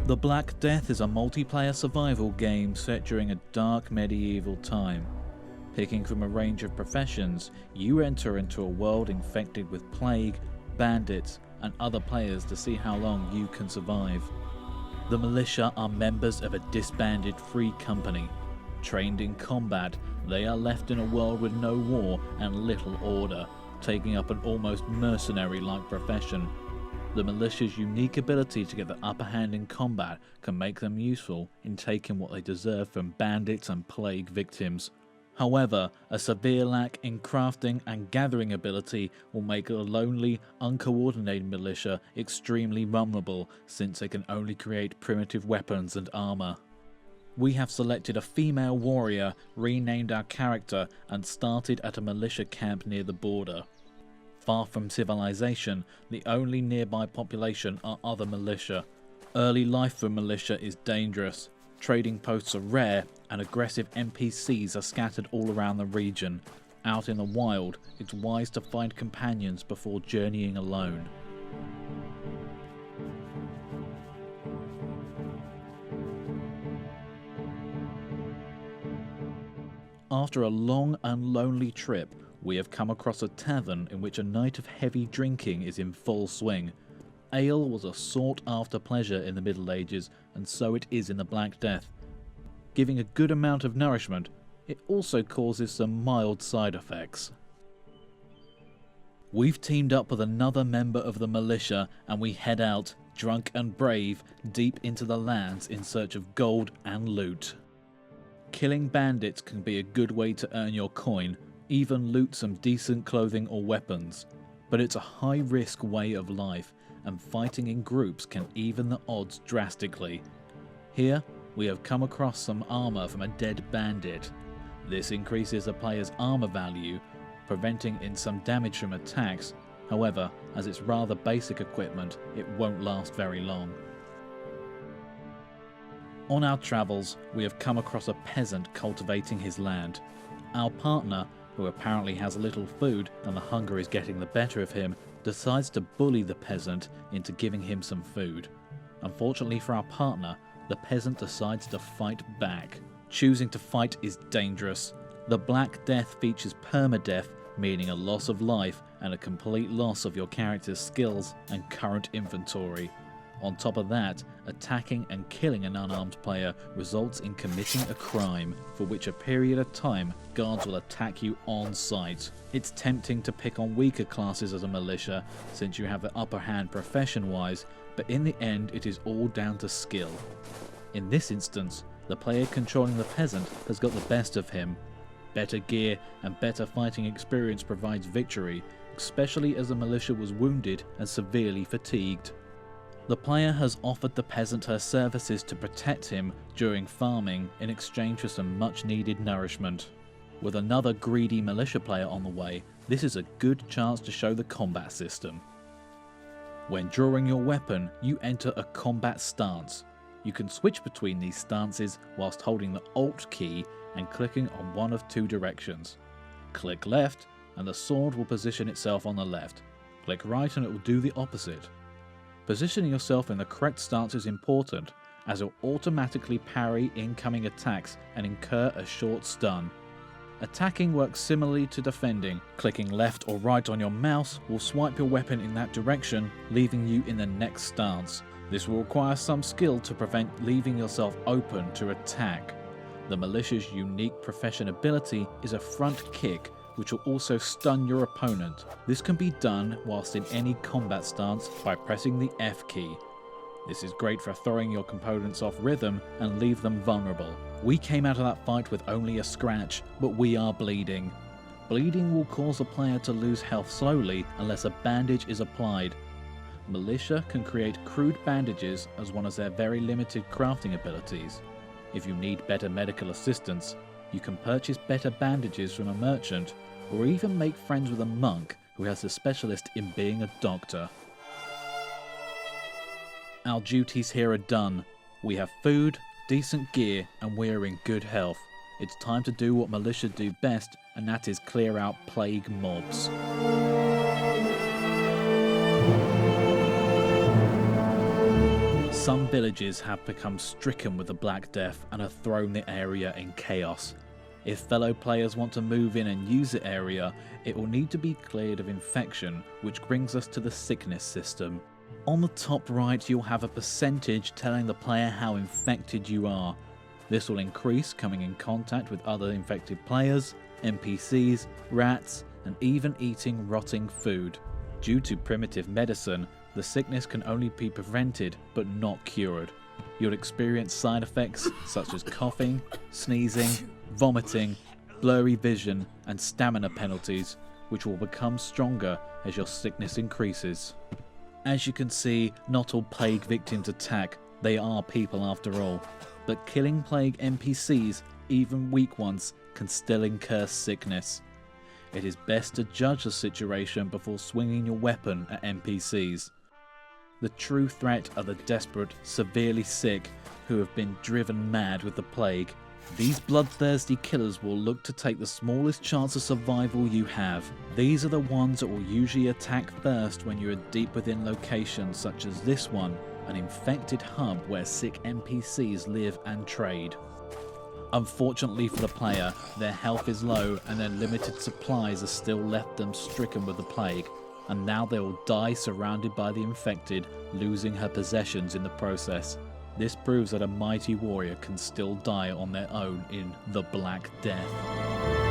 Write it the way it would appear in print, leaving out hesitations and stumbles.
The Black Death is a multiplayer survival game set during a dark medieval time. Picking from a range of professions, you enter into a world infected with plague, bandits, and other players to see how long you can survive. The Militia are members of a disbanded free company. Trained in combat, they are left in a world with no war and little order, taking up an almost mercenary-like profession. The Militia's unique ability to get the upper hand in combat can make them useful in taking what they deserve from bandits and plague victims. However, a severe lack in crafting and gathering ability will make a lonely, uncoordinated militia extremely vulnerable, since they can only create primitive weapons and armor. We have selected a female warrior, renamed our character, and started at a militia camp near the border. Far from civilization, the only nearby population are other militia. Early life for militia is dangerous. Trading posts are rare, and aggressive NPCs are scattered all around the region. Out in the wild, it's wise to find companions before journeying alone. After a long and lonely trip, we have come across a tavern in which a night of heavy drinking is in full swing. Ale was a sought-after pleasure in the Middle Ages, and so it is in the Black Death. Giving a good amount of nourishment, it also causes some mild side effects. We've teamed up with another member of the militia, and we head out, drunk and brave, deep into the lands in search of gold and loot. Killing bandits can be a good way to earn your coin, even loot some decent clothing or weapons. But it's a high-risk way of life, and fighting in groups can even the odds drastically. Here, we have come across some armor from a dead bandit. This increases the player's armor value, preventing in some damage from attacks. However, as it's rather basic equipment, it won't last very long. On our travels, we have come across a peasant cultivating his land. Our partner, who apparently has little food and the hunger is getting the better of him, decides to bully the peasant into giving him some food. Unfortunately for our partner, the peasant decides to fight back. Choosing to fight is dangerous. The Black Death features permadeath, meaning a loss of life and a complete loss of your character's skills and current inventory. On top of that, attacking and killing an unarmed player results in committing a crime, for which a period of time guards will attack you on sight. It's tempting to pick on weaker classes as a militia, since you have the upper hand profession-wise, but in the end it is all down to skill. In this instance, the player controlling the peasant has got the best of him. Better gear and better fighting experience provides victory, especially as the militia was wounded and severely fatigued. The player has offered the peasant her services to protect him during farming in exchange for some much needed nourishment. With another greedy militia player on the way, this is a good chance to show the combat system. When drawing your weapon, you enter a combat stance. You can switch between these stances whilst holding the Alt key and clicking on one of two directions. Click left and the sword will position itself on the left. Click right and it will do the opposite. Positioning yourself in the correct stance is important, as it will automatically parry incoming attacks and incur a short stun. Attacking works similarly to defending. Clicking left or right on your mouse will swipe your weapon in that direction, leaving you in the next stance. This will require some skill to prevent leaving yourself open to attack. The militia's unique profession ability is a front kick, which will also stun your opponent. This can be done whilst in any combat stance by pressing the F key. This is great for throwing your components off rhythm and leave them vulnerable. We came out of that fight with only a scratch, but we are bleeding. Bleeding will cause a player to lose health slowly unless a bandage is applied. Militia can create crude bandages as one of their very limited crafting abilities. If you need better medical assistance, you can purchase better bandages from a merchant, or even make friends with a monk who has a specialist in being a doctor. Our duties here are done. We have food, decent gear, and we are in good health. It's time to do what militia do best, and that is clear out plague mobs. Some villages have become stricken with the Black Death and have thrown the area in chaos. If fellow players want to move in and use the area, it will need to be cleared of infection, which brings us to the sickness system. On the top right, you'll have a percentage telling the player how infected you are. This will increase coming in contact with other infected players, NPCs, rats, and even eating rotting food. Due to primitive medicine, the sickness can only be prevented but not cured. You'll experience side effects such as coughing, sneezing, vomiting, blurry vision, and stamina penalties, which will become stronger as your sickness increases. As you can see, not all plague victims attack, they are people after all. But killing plague NPCs, even weak ones, can still incur sickness. It is best to judge the situation before swinging your weapon at NPCs. The true threat are the desperate, severely sick, who have been driven mad with the plague. These bloodthirsty killers will look to take the smallest chance of survival you have. These are the ones that will usually attack first when you are deep within locations such as this one, an infected hub where sick NPCs live and trade. Unfortunately for the player, their health is low and their limited supplies have still left them stricken with the plague, and now they will die surrounded by the infected, losing her possessions in the process. This proves that a mighty warrior can still die on their own in the Black Death.